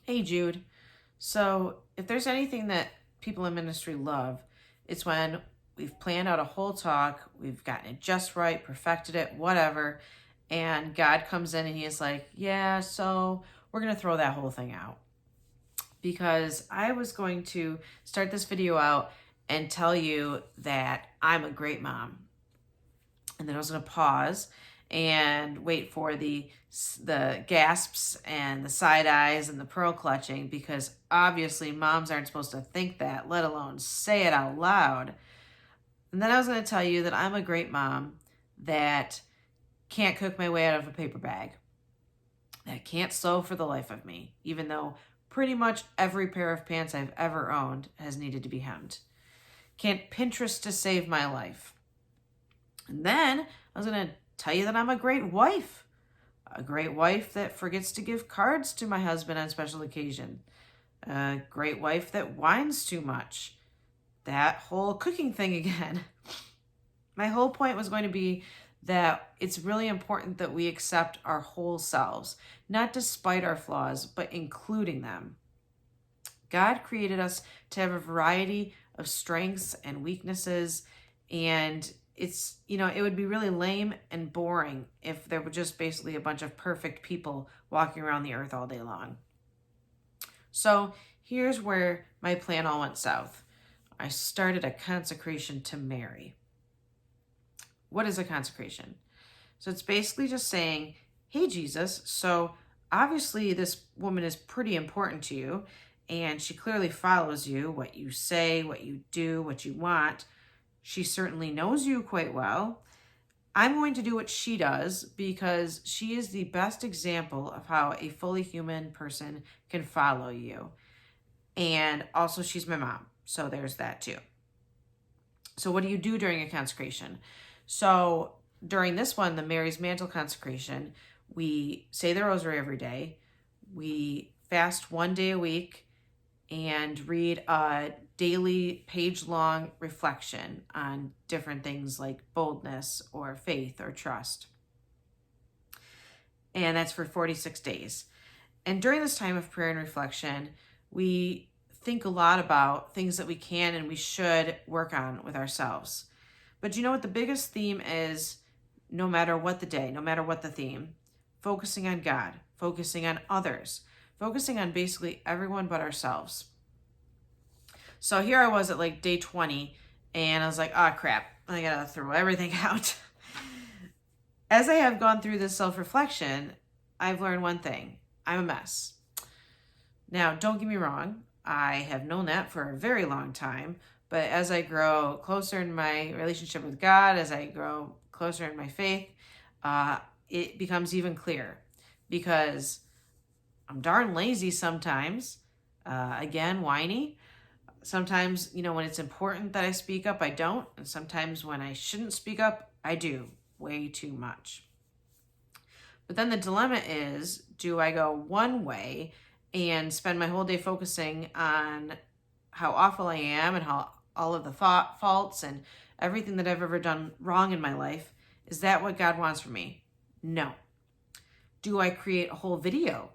Hey, Jude. So, if there's anything that people in ministry love, it's when we've planned out a whole talk, we've gotten it just right, perfected it, whatever, and God comes in and He's like, yeah, so we're going to throw that whole thing out. Because I was going to start this video out and tell you that I'm a great mom. And then I was going to pause and wait for the gasps and the side eyes and the pearl clutching, because obviously moms aren't supposed to think that, let alone say it out loud. And then I was going to tell you that I'm a great mom that can't cook my way out of a paper bag, that can't sew for the life of me, even though pretty much every pair of pants I've ever owned has needed to be hemmed. Can't Pinterest to save my life. And then I was going to tell you that I'm a great wife that forgets to give cards to my husband on special occasion, a great wife that whines too much, that whole cooking thing again. My whole point was going to be that it's really important that we accept our whole selves, not despite our flaws, but including them. God created us to have a variety of strengths and weaknesses, and it would be really lame and boring if there were just basically a bunch of perfect people walking around the earth all day long. So here's where my plan all went south. I started a consecration to Mary. What is a consecration? So it's basically just saying, hey, Jesus, so obviously this woman is pretty important to you, and she clearly follows you, what you say, what you do, what you want. She certainly knows you quite well. I'm going to do what she does because she is the best example of how a fully human person can follow you. And also she's my mom, so there's that too. So what do you do during a consecration? So during this one, the Mary's Mantle consecration, we say the rosary every day. We fast 1 day a week and read a daily page-long reflection on different things like boldness or faith or trust. And that's for 46 days. And during this time of prayer and reflection, we think a lot about things that we can and we should work on with ourselves. But you know what the biggest theme is, no matter what the day, no matter what the theme? Focusing on God, focusing on others, focusing on basically everyone but ourselves. So here I was at like day 20, and I was like, oh crap, I gotta throw everything out. As I have gone through this self-reflection, I've learned one thing. I'm a mess. Now, don't get me wrong, I have known that for a very long time, but as I grow closer in my relationship with God, as I grow closer in my faith, it becomes even clearer, because I'm darn lazy sometimes, again, whiny. Sometimes, when it's important that I speak up, I don't. And sometimes when I shouldn't speak up, I do way too much. But then the dilemma is, do I go one way and spend my whole day focusing on how awful I am and how all of the faults and everything that I've ever done wrong in my life? Is that what God wants from me? No. Do I create a whole video,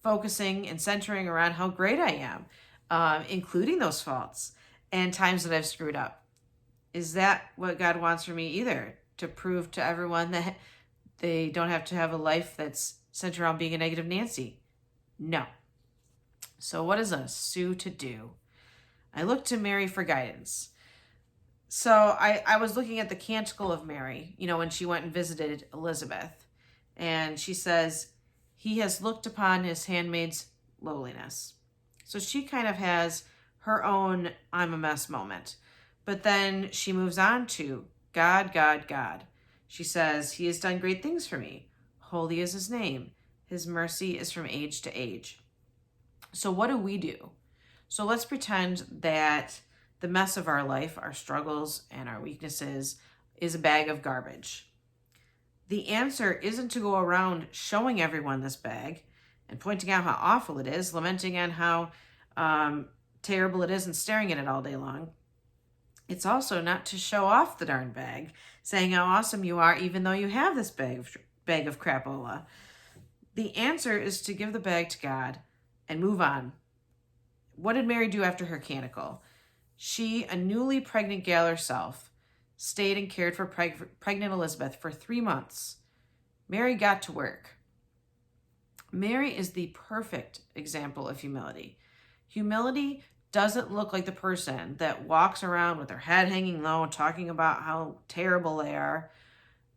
focusing and centering around how great I am? Including those faults and times that I've screwed up? Is that what God wants from me either? To prove to everyone that they don't have to have a life that's centered around being a negative Nancy? No. So what is a Sue to do? I look to Mary for guidance. So I was looking at the Canticle of Mary, when she went and visited Elizabeth. And she says, he has looked upon his handmaid's lowliness. So she kind of has her own I'm a mess moment. But then she moves on to God, God, God. She says, he has done great things for me. Holy is his name. His mercy is from age to age. So what do we do? So let's pretend that the mess of our life, our struggles and our weaknesses, is a bag of garbage. The answer isn't to go around showing everyone this bag and pointing out how awful it is, lamenting on how terrible it is and staring at it all day long. It's also not to show off the darn bag, saying how awesome you are even though you have this bag of crapola. The answer is to give the bag to God, and move on. What did Mary do after her canticle? She, a newly pregnant gal herself, stayed and cared for pregnant Elizabeth for 3 months. Mary got to work. Mary is the perfect example of humility. Humility doesn't look like the person that walks around with their head hanging low, talking about how terrible they are.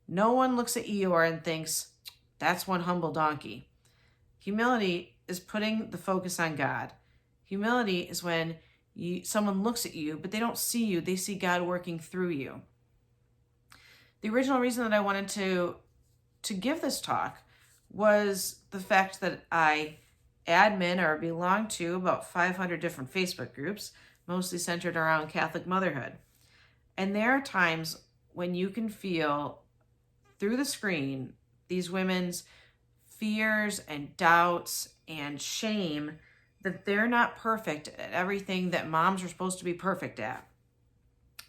No one looks at Eeyore and thinks, that's one humble donkey. Humility is putting the focus on God. Humility is when someone looks at you, but they don't see you. They see God working through you. The original reason that I wanted to give this talk was the fact that I admin or belong to about 500 different Facebook groups, mostly centered around Catholic motherhood. And there are times when you can feel through the screen these women's fears and doubts and shame that they're not perfect at everything that moms are supposed to be perfect at.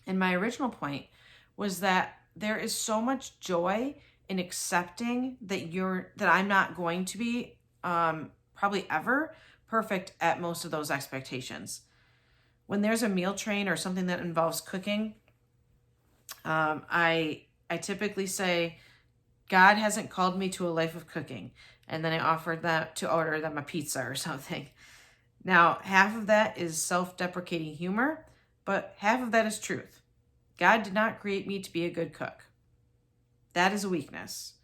And my original point was that there is so much joy in accepting that I'm not going to be probably ever perfect at most of those expectations. When there's a meal train or something that involves cooking, I typically say, God hasn't called me to a life of cooking. And then I offered that to order them a pizza or something. Now, half of that is self-deprecating humor, but half of that is truth. God did not create me to be a good cook. That is a weakness.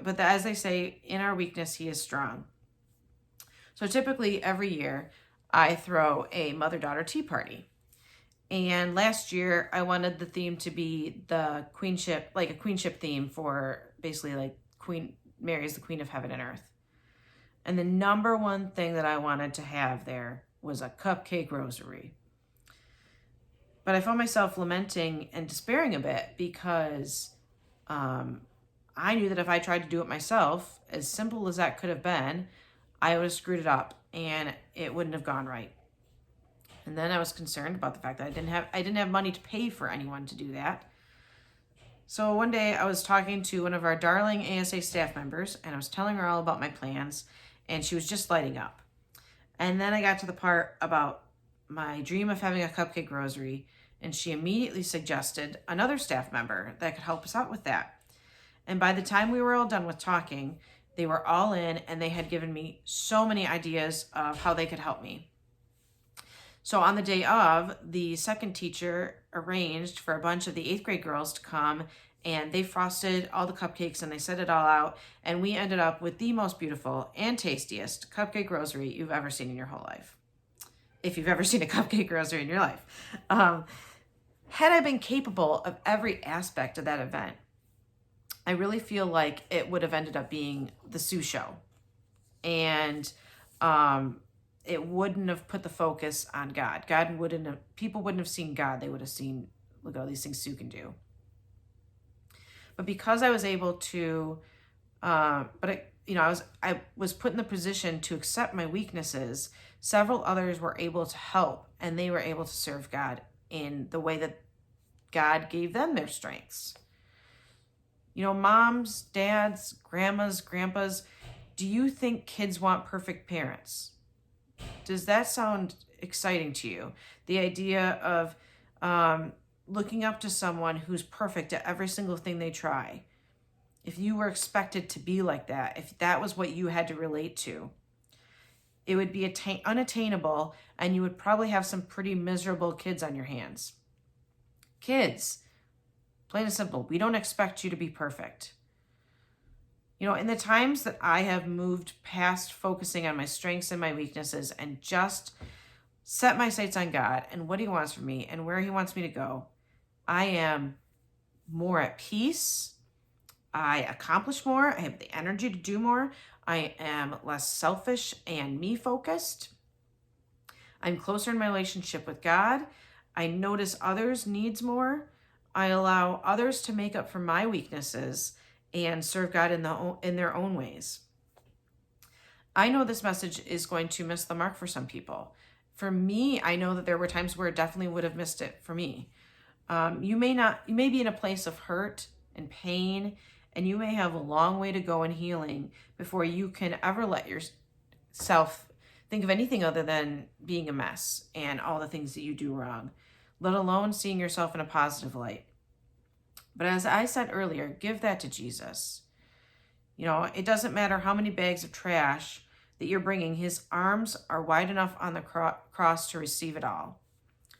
But as they say, in our weakness, he is strong. So typically every year I throw a mother-daughter tea party. And last year I wanted the theme to be the queenship, like a queenship theme for basically like Queen Mary is the queen of heaven and earth. And the number one thing that I wanted to have there was a cupcake rosary. But I found myself lamenting and despairing a bit because I knew that if I tried to do it myself, as simple as that could have been, I would have screwed it up and it wouldn't have gone right. And then I was concerned about the fact that I didn't have money to pay for anyone to do that. So one day I was talking to one of our darling ASA staff members and I was telling her all about my plans and she was just lighting up. And then I got to the part about my dream of having a cupcake rosary and she immediately suggested another staff member that could help us out with that. And by the time we were all done with talking, they were all in and they had given me so many ideas of how they could help me. So on the day of, the second teacher arranged for a bunch of the 8th grade girls to come and they frosted all the cupcakes and they set it all out. And we ended up with the most beautiful and tastiest cupcake rosary you've ever seen in your whole life. If you've ever seen a cupcake rosary in your life. Had I been capable of every aspect of that event, I really feel like it would have ended up being the Sue show. And it wouldn't have put the focus on God. People wouldn't have seen God. They would have seen, look at all these things Sue can do. But because I was able to, I was put in the position to accept my weaknesses, several others were able to help and they were able to serve God in the way that God gave them their strengths. You know, moms, dads, grandmas, grandpas, do you think kids want perfect parents? Does that sound exciting to you? The idea of looking up to someone who's perfect at every single thing they try. If you were expected to be like that, if that was what you had to relate to, it would be unattainable and you would probably have some pretty miserable kids on your hands. Kids, plain and simple, we don't expect you to be perfect. You know, in the times that I have moved past focusing on my strengths and my weaknesses and just set my sights on God and what he wants from me and where he wants me to go, I am more at peace. I accomplish more. I have the energy to do more. I am less selfish and me-focused. I'm closer in my relationship with God. I notice others' needs more. I allow others to make up for my weaknesses and serve God in their own ways. I know this message is going to miss the mark for some people. For me, I know that there were times where it definitely would have missed it for me. You may be in a place of hurt and pain, and you may have a long way to go in healing before you can ever let yourself think of anything other than being a mess and all the things that you do wrong, let alone seeing yourself in a positive light. But as I said earlier, give that to Jesus. It doesn't matter how many bags of trash that you're bringing, his arms are wide enough on the cross to receive it all.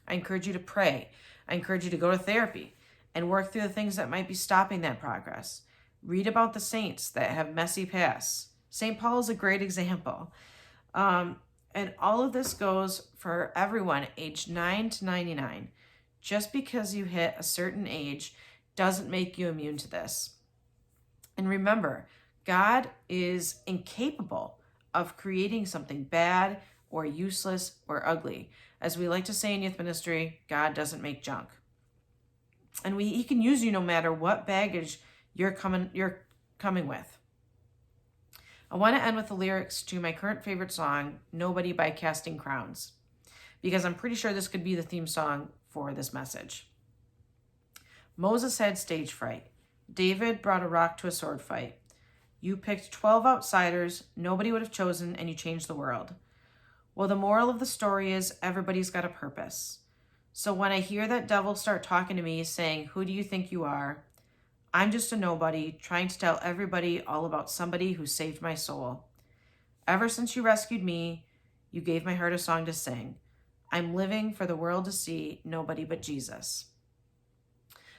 I encourage you to pray. I encourage you to go to therapy and work through the things that might be stopping that progress. Read about the saints that have messy pasts. St. Paul is a great example. And all of this goes for everyone aged 9 to 99. Just because you hit a certain age doesn't make you immune to this. And remember, God is incapable of creating something bad or useless or ugly. As we like to say in youth ministry, God doesn't make junk. And he can use you no matter what baggage you're coming with. I want to end with the lyrics to my current favorite song, Nobody by Casting Crowns, because I'm pretty sure this could be the theme song for this message. Moses had stage fright. David brought a rock to a sword fight. You picked 12 outsiders nobody would have chosen, and you changed the world. Well, the moral of the story is everybody's got a purpose. So when I hear that devil start talking to me saying, who do you think you are? I'm just a nobody trying to tell everybody all about somebody who saved my soul. Ever since you rescued me, you gave my heart a song to sing. I'm living for the world to see nobody but Jesus.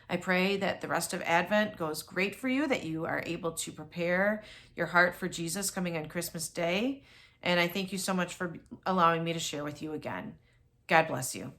I pray that the rest of Advent goes great for you, that you are able to prepare your heart for Jesus coming on Christmas Day. And I thank you so much for allowing me to share with you again. God bless you.